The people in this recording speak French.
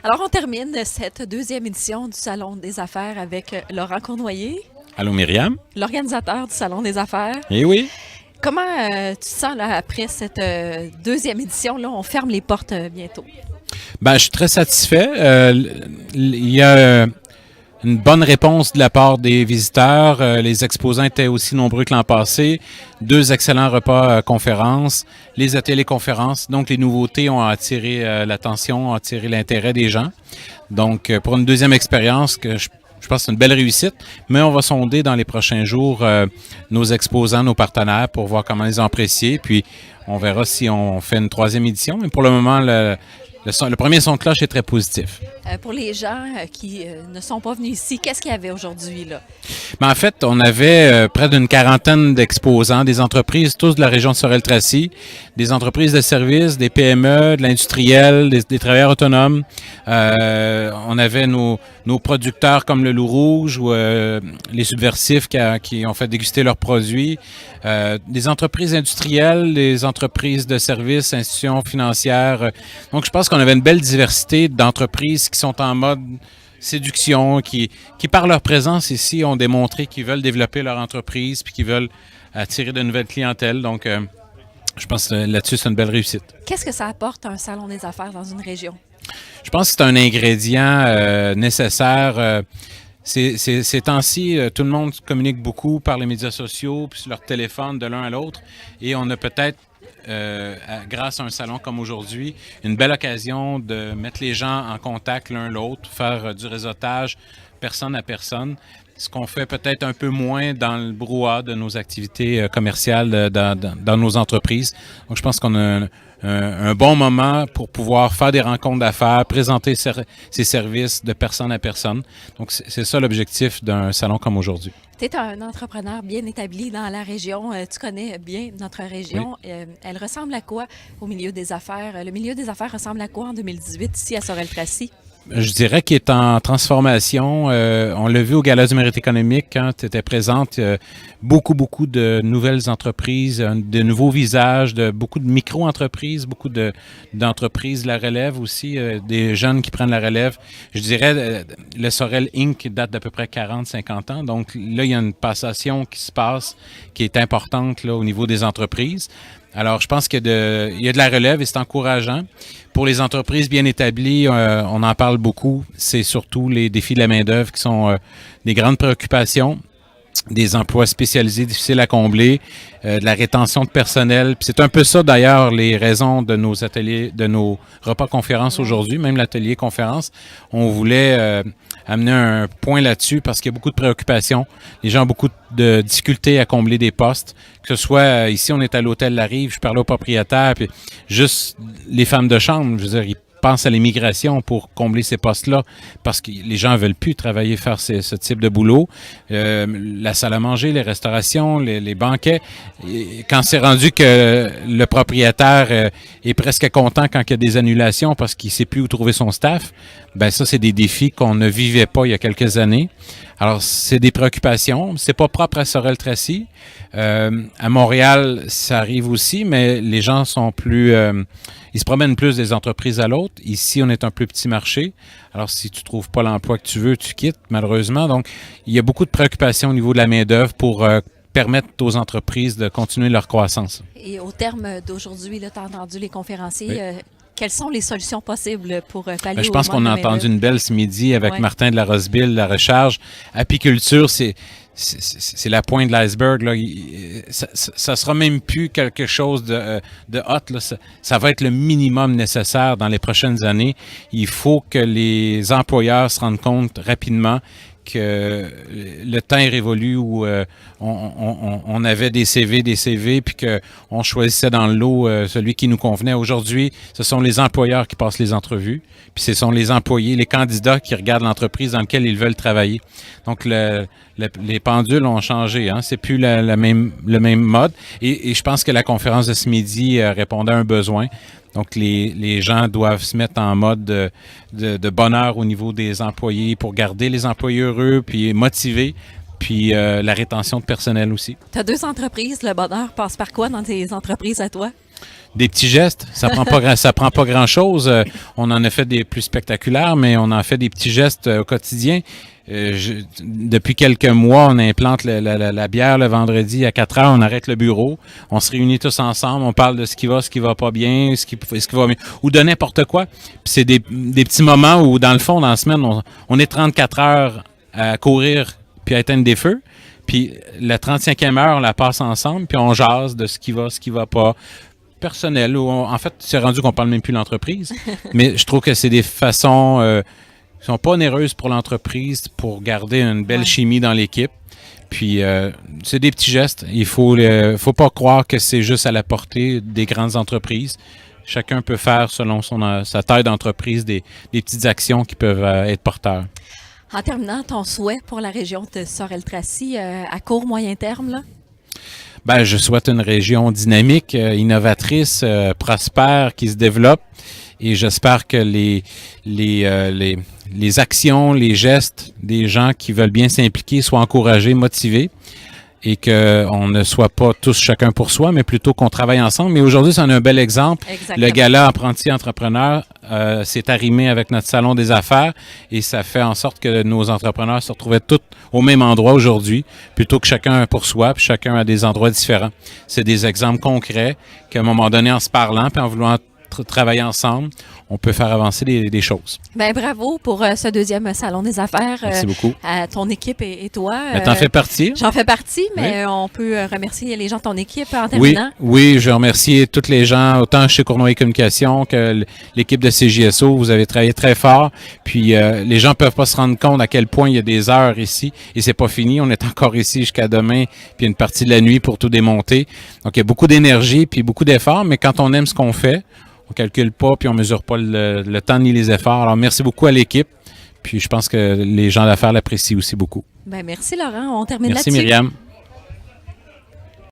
Alors, on termine cette deuxième édition du Salon des affaires avec Laurent Cournoyer, Allô Myriam? l'organisateur du Salon des affaires. Eh oui. Comment tu te sens là, après cette deuxième édition? Là, on ferme les portes bientôt. Ben, je suis très satisfait. Il y a une bonne réponse de la part des visiteurs. Les exposants étaient aussi nombreux que l'an passé. 2 excellents repas conférences, les ateliers conférences. Donc, les nouveautés ont attiré l'attention, ont attiré l'intérêt des gens. Donc, pour une deuxième expérience que je pense que c'est une belle réussite, mais on va sonder dans les prochains jours nos exposants, nos partenaires pour voir comment ils ont apprécié. Puis, on verra si on fait une troisième édition. Mais pour le moment, le premier son de cloche est très positif. Pour les gens qui ne sont pas venus ici, qu'est-ce qu'il y avait aujourd'hui là? Mais en fait, on avait près d'une quarantaine d'exposants, des entreprises, tous de la région de Sorel-Tracy, des entreprises de services, des PME, de l'industriel, des travailleurs autonomes. On avait nos producteurs comme le Loup Rouge ou les Subversifs qui ont fait déguster leurs produits, des entreprises industrielles, des entreprises de services, institutions financières. Donc, je pense qu'on avait une belle diversité d'entreprises qui sont en mode séduction, qui par leur présence ici ont démontré qu'ils veulent développer leur entreprise puis qu'ils veulent attirer de nouvelles clientèles. Donc, je pense que là-dessus, c'est une belle réussite. Qu'est-ce que ça apporte un salon des affaires dans une région? Je pense que c'est un ingrédient nécessaire. Ces temps-ci, tout le monde communique beaucoup par les médias sociaux puis sur leur téléphone de l'un à l'autre. Et on a peut-être grâce à un salon comme aujourd'hui, une belle occasion de mettre les gens en contact l'un l'autre, faire du réseautage personne à personne, ce qu'on fait peut-être un peu moins dans le brouhaha de nos activités commerciales dans nos entreprises. Donc, je pense qu'on a un bon moment pour pouvoir faire des rencontres d'affaires, présenter ses services de personne à personne. Donc, c'est ça l'objectif d'un salon comme aujourd'hui. Tu es un entrepreneur bien établi dans la région. Tu connais bien notre région. Oui. Elle ressemble à quoi au milieu des affaires? Le milieu des affaires ressemble à quoi en 2018 ici à Sorel-Tracy? Je dirais qu'il est en transformation. On l'a vu au Gala du mérite économique quand tu étais présente. Beaucoup de nouvelles entreprises, de nouveaux visages, beaucoup de micro-entreprises, beaucoup d'entreprises de la relève aussi, des jeunes qui prennent la relève. Je dirais, le Sorel Inc. date d'à peu près 40-50 ans. Donc là, il y a une passation qui se passe, qui est importante là, au niveau des entreprises. Alors, je pense qu'il y a de la relève et c'est encourageant. Pour les entreprises bien établies, on en parle beaucoup. C'est surtout les défis de la main-d'œuvre qui sont des grandes préoccupations, des emplois spécialisés difficiles à combler, de la rétention de personnel. Puis c'est un peu ça, d'ailleurs, les raisons de nos ateliers, de nos repas conférences aujourd'hui, même l'atelier conférence. On voulait amener un point là-dessus parce qu'il y a beaucoup de préoccupations. Les gens ont beaucoup de difficultés à combler des postes. Que ce soit ici, on est à l'hôtel La Rive, je parlais au propriétaire, puis juste les femmes de chambre, je veux dire, ils pensent à l'immigration pour combler ces postes-là parce que les gens ne veulent plus travailler, faire ce type de boulot. La salle à manger, les restaurations, les banquets. Et quand c'est rendu que le propriétaire est presque content quand il y a des annulations parce qu'il ne sait plus où trouver son staff, ben ça, c'est des défis qu'on ne vivait pas il y a quelques années. Alors, c'est des préoccupations. C'est pas propre à Sorel-Tracy. À Montréal, ça arrive aussi, mais les gens sont plus... ils se promènent plus des entreprises à l'autre. Ici, on est un plus petit marché. Alors, si tu trouves pas l'emploi que tu veux, tu quittes, malheureusement. Donc, il y a beaucoup de préoccupations au niveau de la main-d'œuvre pour permettre aux entreprises de continuer leur croissance. Et au terme d'aujourd'hui, tu as entendu les conférenciers... Oui. Quelles sont les solutions possibles pour pallier Je pense qu'on a entendu une belle ce midi avec Martin de la Roseville, la recharge. Apiculture, c'est la pointe de l'iceberg. Là. Ça sera même plus quelque chose de hot. Là. Ça va être le minimum nécessaire dans les prochaines années. Il faut que les employeurs se rendent compte rapidement que le temps est révolu où on avait des CV, puis qu'on choisissait dans le lot celui qui nous convenait. Aujourd'hui, ce sont les employeurs qui passent les entrevues, puis ce sont les employés, les candidats qui regardent l'entreprise dans laquelle ils veulent travailler. Donc, les pendules ont changé. Hein? C'est plus le même mode. Et je pense que la conférence de ce midi répondait à un besoin. Donc, les gens doivent se mettre en mode de bonheur au niveau des employés pour garder les employés heureux, puis motivés, puis la rétention de personnel aussi. Tu as 2 entreprises. Le bonheur passe par quoi dans tes entreprises à toi? Des petits gestes, ça prend pas grand-chose. On en a fait des plus spectaculaires, mais on en fait des petits gestes au quotidien. Depuis quelques mois, on implante la bière le vendredi à 4 heures, on arrête le bureau, on se réunit tous ensemble, on parle de ce qui va pas bien, ce qui va bien, ou de n'importe quoi. Puis c'est des petits moments où, dans le fond, dans la semaine, on est 34 heures à courir puis à éteindre des feux. Puis la 35e heure, on la passe ensemble, puis on jase de ce qui va pas. Personnel, en fait, c'est rendu qu'on parle même plus de l'entreprise, mais je trouve que c'est des façons qui sont pas onéreuses pour l'entreprise pour garder une belle chimie dans l'équipe. Puis, c'est des petits gestes. Il faut pas croire que c'est juste à la portée des grandes entreprises. Chacun peut faire, selon sa taille d'entreprise, des petites actions qui peuvent être porteurs. En terminant, ton souhait pour la région de Sorel-Tracy à court, moyen terme, là? Ben, je souhaite une région dynamique, innovatrice, prospère, qui se développe. Et j'espère que les actions, les gestes des gens qui veulent bien s'impliquer soient encouragés, motivés. Et qu'on ne soit pas tous chacun pour soi, mais plutôt qu'on travaille ensemble. Mais aujourd'hui, c'en est un bel exemple. Exactement. Le gala Apprenti Entrepreneur s'est arrimé avec notre salon des affaires et ça fait en sorte que nos entrepreneurs se retrouvaient tous au même endroit aujourd'hui, plutôt que chacun pour soi, puis chacun à des endroits différents. C'est des exemples concrets qu'à un moment donné, en se parlant, puis en voulant travailler ensemble, on peut faire avancer des choses. Bien, bravo pour ce deuxième Salon des affaires. Merci beaucoup. À ton équipe et toi. T'en fais partie. J'en fais partie, mais oui. On peut remercier les gens de ton équipe en terminant. Oui, je remercie tous les gens, autant chez Cournoyer Communication que l'équipe de CJSO. Vous avez travaillé très fort. Puis les gens peuvent pas se rendre compte à quel point il y a des heures ici et c'est pas fini. On est encore ici jusqu'à demain, puis une partie de la nuit pour tout démonter. Donc il y a beaucoup d'énergie puis beaucoup d'efforts, mais quand on aime ce qu'on fait, on calcule pas puis on mesure pas le temps ni les efforts. Alors, merci beaucoup à l'équipe. Puis, je pense que les gens d'affaires l'apprécient aussi beaucoup. Ben, merci, Laurent. On termine là-dessus. Merci, Myriam.